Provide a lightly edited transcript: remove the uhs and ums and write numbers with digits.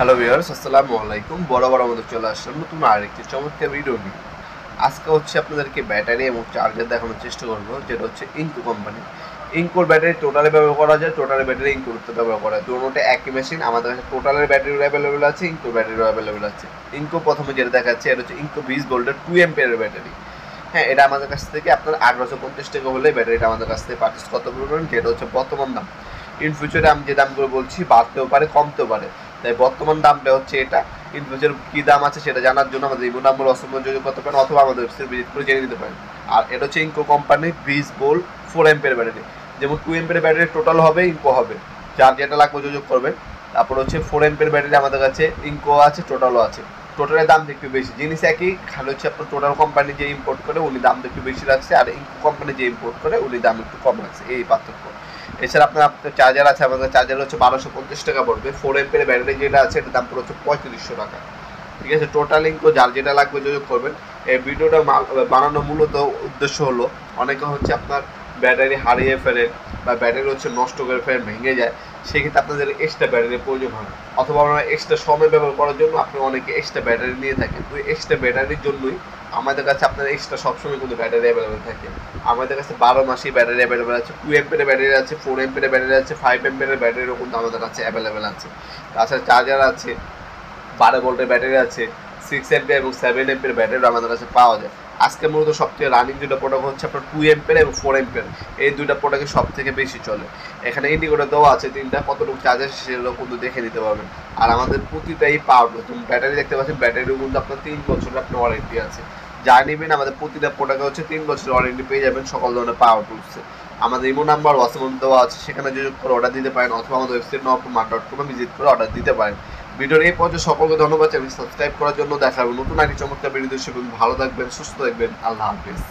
Hello viewers, আসসালামু আলাইকুম। বরাবর আমাদের চলে আসলাম নতুন আরেকটি চমৎকার ভিডিও নিয়ে। আজকে হচ্ছে আপনাদেরকে ব্যাটারি এবং চার্জার দেখানোর চেষ্টা করবো, যেটা হচ্ছে ইনকো কোম্পানি। ইনকোর ব্যাটারি টোটালে ব্যবহার করা যায়, টোটালের ব্যাটারি ইনকোতে ব্যবহার করা যায়। দুটোটা একই মেশিন। আমাদের কাছে টোটালের ব্যাটারিও অ্যাভেলেবেল আছে, ইনকোর ব্যাটারিও অ্যাভেলেবেল আছে। ইনকো প্রথমে যেটা দেখাচ্ছে, এটা হচ্ছে ইনকো 20 ভোল্টের 2 অ্যাম্পিয়ারের ব্যাটারি। হ্যাঁ, এটা আমাদের কাছ থেকে আপনার 850 টাকা হলে ব্যাটারিটা আমাদের কাছ থেকে পারচেস করতে পারবেন, যেটা হচ্ছে বর্তমান দাম। ইন ফিউচারে আমি যে দামগুলো বলছি বাড়তেও পারে, কমতেও পারে। তাই বর্তমান দামটা হচ্ছে এটা। ইন ফিউচার কী দাম আছে সেটা জানার জন্য আমাদের ইমো নাম্বার অসম্মান যোগাযোগ করতে পারেন, অথবা আমাদের ওয়েবসাইট ভিজিট করে জেনে নিতে পারেন। আর এটা হচ্ছে ইনকো কোম্পানির 20 ভোল্ট 4 অ্যাম্পিয়ার ব্যাটারি। যেমন 2 অ্যাম্পিয়ার ব্যাটারি টোটাল হবে, ইনকো হবে। যার যেটা লাগবে যোগাযোগ করবেন। তারপর হচ্ছে 4 অ্যাম্পিয়ার ব্যাটারি আমাদের কাছে ইনকো আছে, টোটালও আছে। টোটালের দাম একটু বেশি, জিনিস একই, খালি হচ্ছে আপনার টোটাল কোম্পানি যে ইম্পোর্ট করে উনি দাম একটু বেশি রাখছে, আর ইনকো কোম্পানি যে ইম্পোর্ট করে উনি দাম একটু কম রাখছে, এই পার্থক্য। এছাড়া আপনার চার্জার আছে, আমাদের চার্জার হচ্ছে 1250 টাকা পড়বে। 4 এমপির ব্যাটারি যেটা আছে এটার দাম পড়ে হচ্ছে 3500 টাকা। ঠিক আছে, টোটাল ইনকো যার যেটা লাগবে যোগাযোগ করবেন। এই ভিডিওটা বানানোর মূলত উদ্দেশ্য হলো, অনেকে হচ্ছে আপনার ব্যাটারি হারিয়ে ফেলেন বা ব্যাটারি হচ্ছে নষ্ট করে ফেলেন, ভেঙে যায়, সেক্ষেত্রে আপনাদের এক্সট্রা ব্যাটারির প্রয়োজন হয়। অথবা আপনারা এক্সট্রা সময় ব্যবহার করার জন্য আপনি অনেকে এক্সট্রা ব্যাটারি নিয়ে থাকেন। ওই এক্সট্রা ব্যাটারির জন্যই আমাদের কাছে আপনার এক্সট্রা সবসময় কিন্তু ব্যাটারি অ্যাভেলেবেল থাকে। আমাদের কাছে 12 মাসেই ব্যাটারি অ্যাভেলেবেল আছে। 2 এমপির ব্যাটারি আছে, 4 এমপির ব্যাটারি আছে, 5 এমপির ব্যাটারিও কিন্তু আমাদের কাছে অ্যাভেলেবেল আছে। তাছাড়া চার্জার আছে, 12 ভোল্টের ব্যাটারি আছে, 6 এমপিয়ার এবং 7 এমপিয়ার ব্যাটারিও আমাদের কাছে পাওয়া যায়। আজকে মূলত সবথেকে রানিং দুটো প্রোডাক্ট হচ্ছে আপনার 2 এমপিয়ার এবং 4 এমপিয়ার। এই দুইটা প্রোডাক্টই সব থেকে বেশি চলে। এখানে ইন্ডিকেটর দেওয়া আছে তিনটা, কতটুকু চার্জার সেগুলো কিন্তু দেখে নিতে পারবেন। আর আমাদের প্রতিটাই পাওয়ার, তুমি ব্যাটারি দেখতে পাচ্ছেন, ব্যাটারিও কিন্তু আপনার 3 বছরের আপনার ওয়ারেন্টি আছে। যা নেবেন আমাদের প্রতিটা প্রোডাক্টে হচ্ছে 3 বছরের ওয়ারেন্টি পেয়ে যাবেন সকল ধরনের পাওয়ার টুলসে। আমাদের ইমো নাম্বার হোয়াটসঅ্যাপ দেওয়া আছে, সেখানে যোগাযোগ করে অর্ডার দিতে পারেন, অথবা আমাদের ওয়েবসাইট nowofmark.com ভিজিট করে অর্ডার দিতে পারেন। ভিডিওর এই পর্যায়ে সকলকে ধন্যবাদ। চ্যানেল সাবস্ক্রাইব করার জন্য। দেখা হবে নতুন আরেকটি চমৎকার ভিডিও। ভালো থাকবেন, সুস্থ থাকবেন। আল্লাহ হাফিজ।